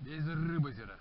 Без рыбы зира.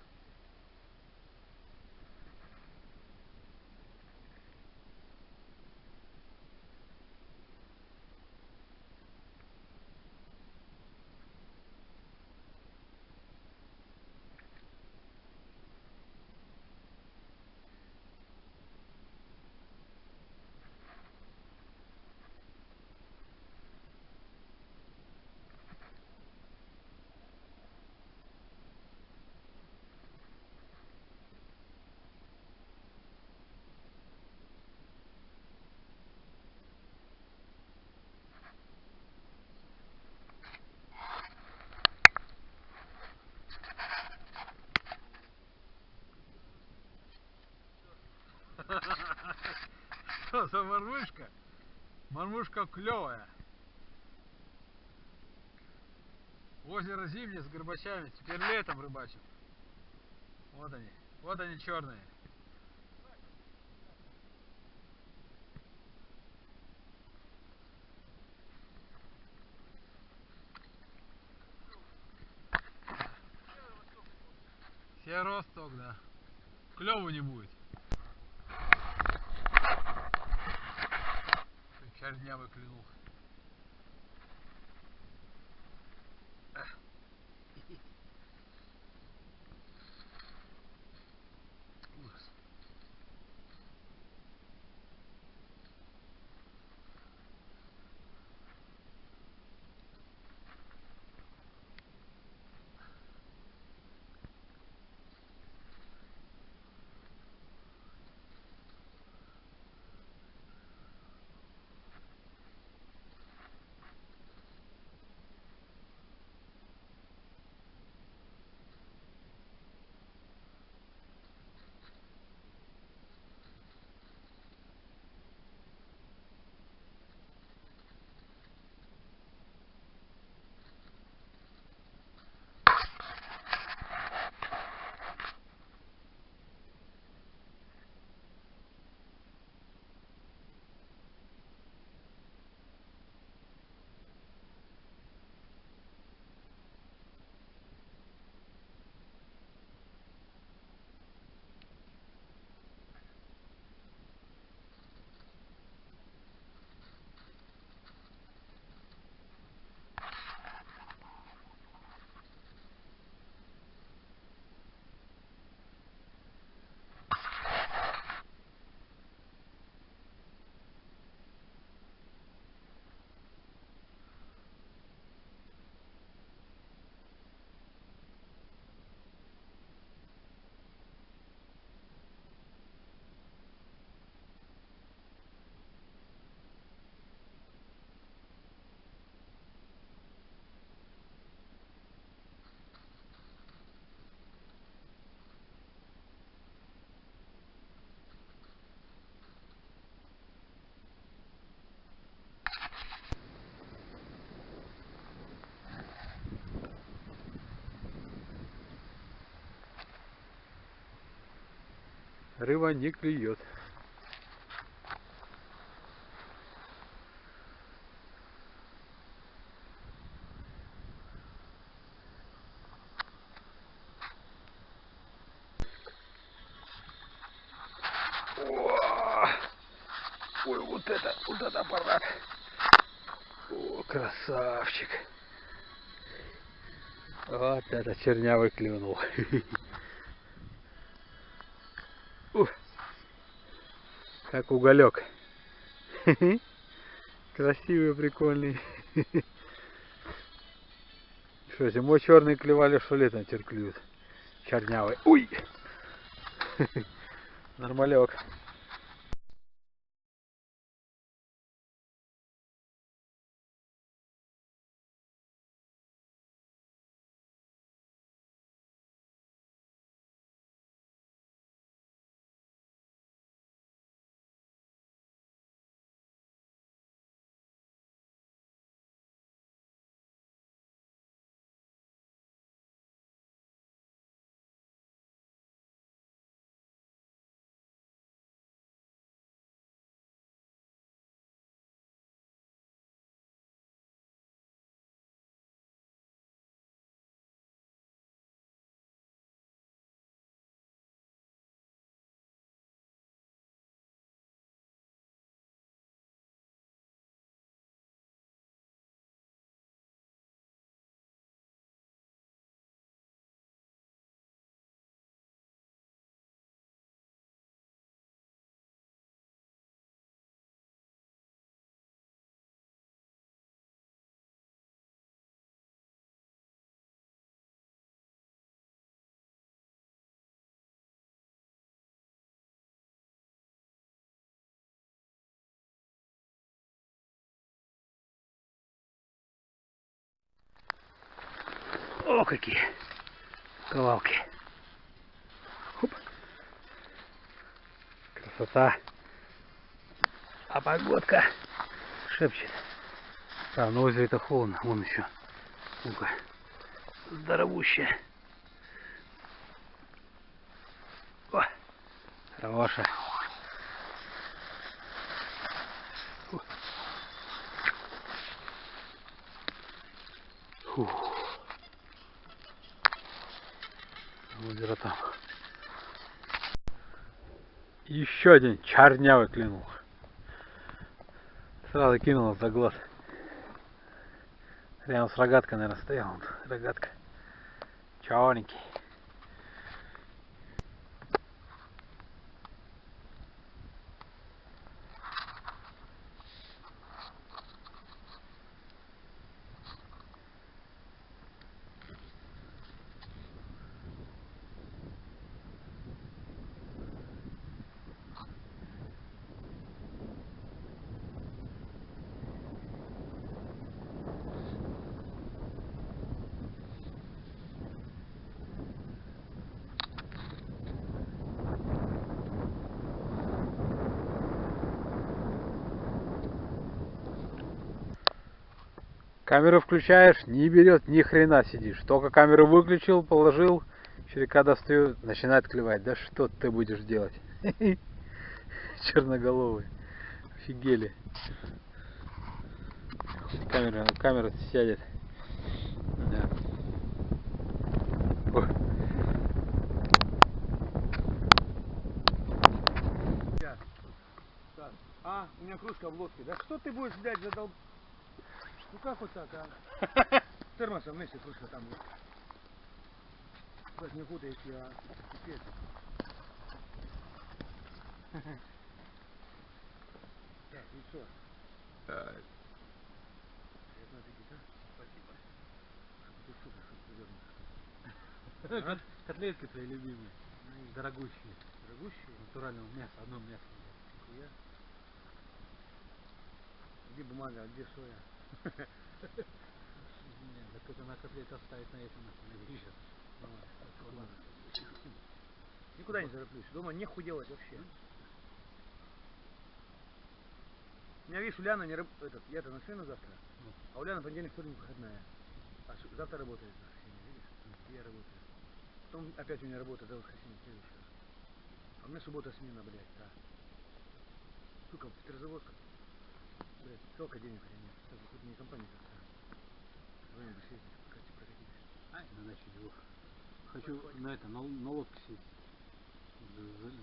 Что за мормышка? Мормышка клевая. Озеро зимнее с горбачами. Теперь летом рыбачим. Вот они. Вот они черные. Северо-восток, да. Клёва не будет. Черня выклюнул. Ужас. Рыба не клюет. Ой, вот это аппарат. О, красавчик. Вот это чернявый клюнул. Как уголек. Красивый, прикольный. Что, зимой черные клевали, что летом теперь клюют? Чернявый. Уй! Нормалек. О, какие ковалки. Хоп. Красота. А погодка шепчет. А, на озере это холодно. Вон еще. Ну-ка. Здоровущая. О, хорошая. Фух. Озеро там. Еще один чернявый клюнул. Сразу кинул за глаз. Рядом с рогаткой, наверное, стоял. Вот, рогатка. Черненький. Камеру включаешь, не берет, ни хрена сидишь. Только камеру выключил, положил, червяка достаю, начинает клевать. Да что ты будешь делать? Черноголовый. Офигели. Камера сядет. Да. А, у меня кружка в лодке. Да что ты будешь, блядь, задолб... Ну как вот так, а? С термосом вместе кружка там. Блядь, не путаешь, я... Пипец. Так, ну что? Приятно аппетита. Спасибо. Ты супер, что Котлетки твои любимые. Дорогущие. Дорогущие? Натурального мяса, одно мясо. Хуя. Где бумага, а где соя? Нет, так это на котлет оставить на этом телевизоре. Никуда не тороплюсь. Дома нехуй делать вообще. У меня, видишь, Уляна не работает. Я-то на смену завтра. А Уляна понедельник, вторник выходная. А завтра работает в воскресенье, видишь? И я работаю. Потом опять у меня работа до воскресенья следующий раз. А у меня суббота смена, блядь, да. Сука, Петрозаводска. Блядь, сколько денег у меня нет. Так, хоть не компания какая. Время бы съездить, прокатиться. Ай, на даче живу. Хочу на это, на лодке сесть.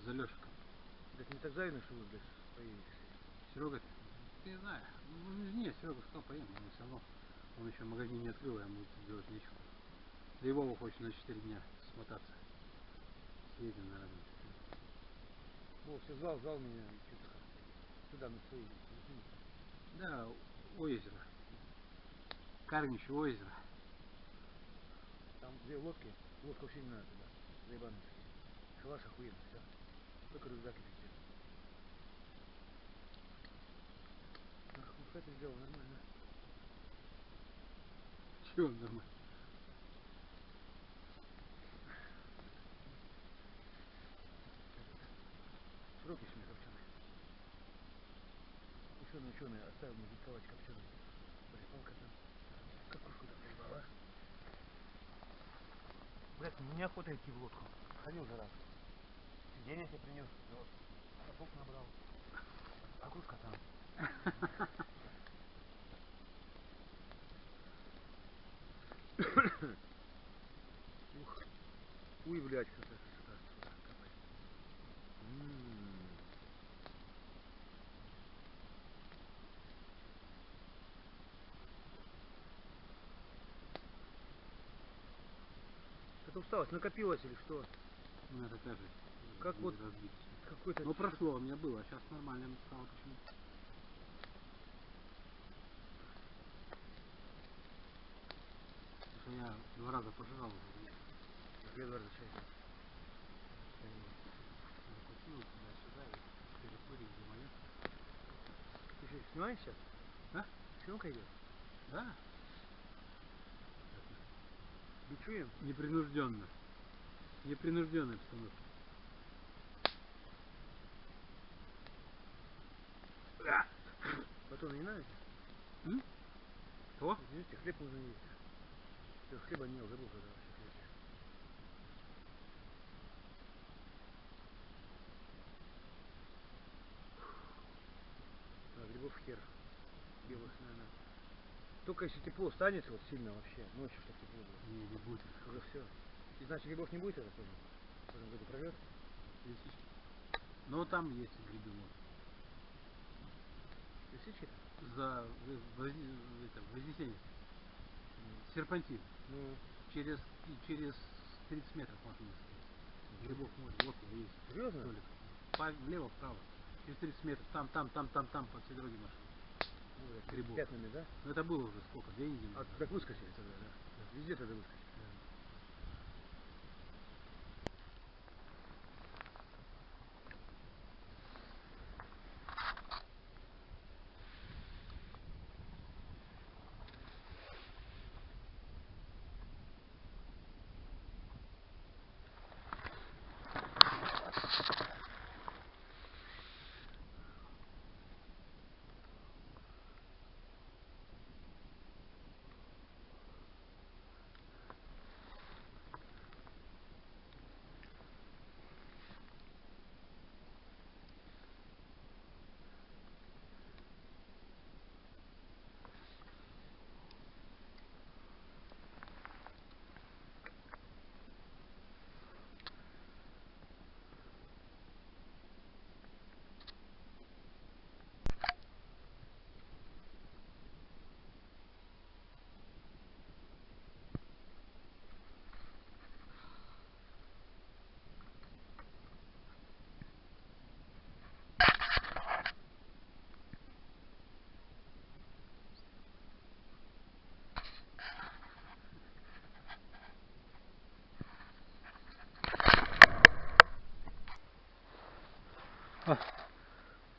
За Лешиком. Блядь, не так завидно, что вы, блядь, поедете. Серега, не знаю. Ну, не, Серега сказал, поедем, но все равно. Он еще магазин не открыл, а ему тут делать нечего. Да и Вова хочет на 4 дня смотаться. Съездим, наверное. О, все звал меня что-то сюда на свои. Да, озеро. Кармище озеро. Там две лодки. Лодка вообще не надо туда. Заебанный. Шалаш охуенно, все. Только рюкзак и пиздец. Нахуй это сделал нормально. Чего нормально? Широкий шмель копченый. Ученый оставил мне диктовать копченый. Палка там. Как кружку там поебала. Блядь, мне неохота идти в лодку. Ходил за раз. Денег я принес. Вот. Сапог набрал. А кружка там. Ух. Уй, блядь, какая красота. Сюда капает. Это усталость накопилась или что? У меня такая же. Как вот какой-то... Ну прошло, у меня было, а сейчас нормально стало почему-то. Потому что я 2 раза пожрал уже. Две раза чай. Закусил туда-сюда и перекурил за момент. Ты что, снимаешь сейчас? А? Съемка идет? Да. Бич Чуем? Непринужденно. Непринужденная обстановка. Батон не надо? Кого? Извините, хлеб нужно есть. Я хлеба не ел, забыл когда вообще хлеб. А, грибов хер. Белых, наверное. Только если тепло станет вот сильно вообще, ночью чтобы тепло было. Не будет. Уже все. И значит грибов не будет, я так понял? В этом году пройдет? Лисички. Но там есть грибы. Лисички? За Вознесение. Серпантин. Ну, Через 30 метров можно сказать. Грибов море. Вот его есть. серьезно? Толик. Влево, вправо. Через 30 метров. Там, по всей дороге машины. Ну, Грибов. пятнами, да? Но это было уже сколько? 2 недели. А так выскочили тогда, да? Везде тогда выскочили.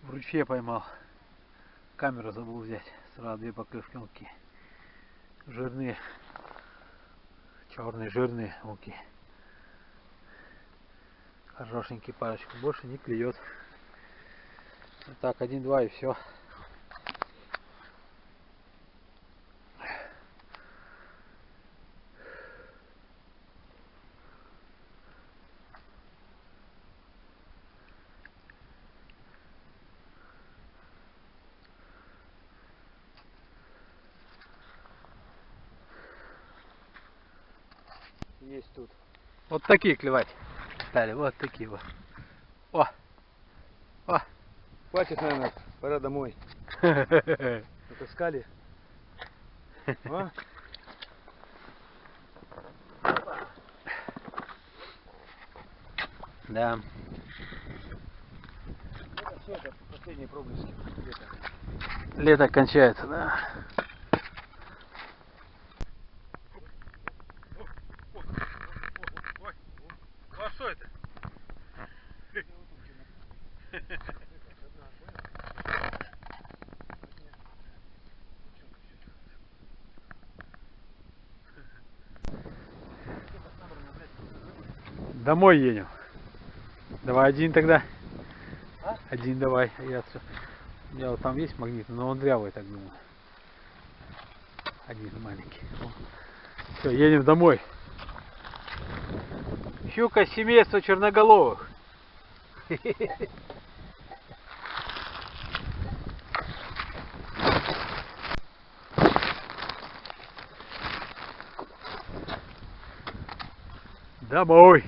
В ручье поймал. Камеру забыл взять. Сразу 2 поклевки муки. Жирные. Черные, жирные муки. Хорошенький парочку. Больше не клюет. Вот так, 1-2 и все. Есть тут. Вот такие клевать стали. Вот такие вот. О! О! Хватит, наверное, пора домой. Натаскали. А? Да. Это все, это последние проблески лета. Лето кончается, да. А что это? Домой едем. Давай один тогда. А? Один давай. Я всё. У меня вот там есть магнит, но он дрявый, так думаю. Один маленький. Все, едем домой. Щука семейства черноголовых. Домой.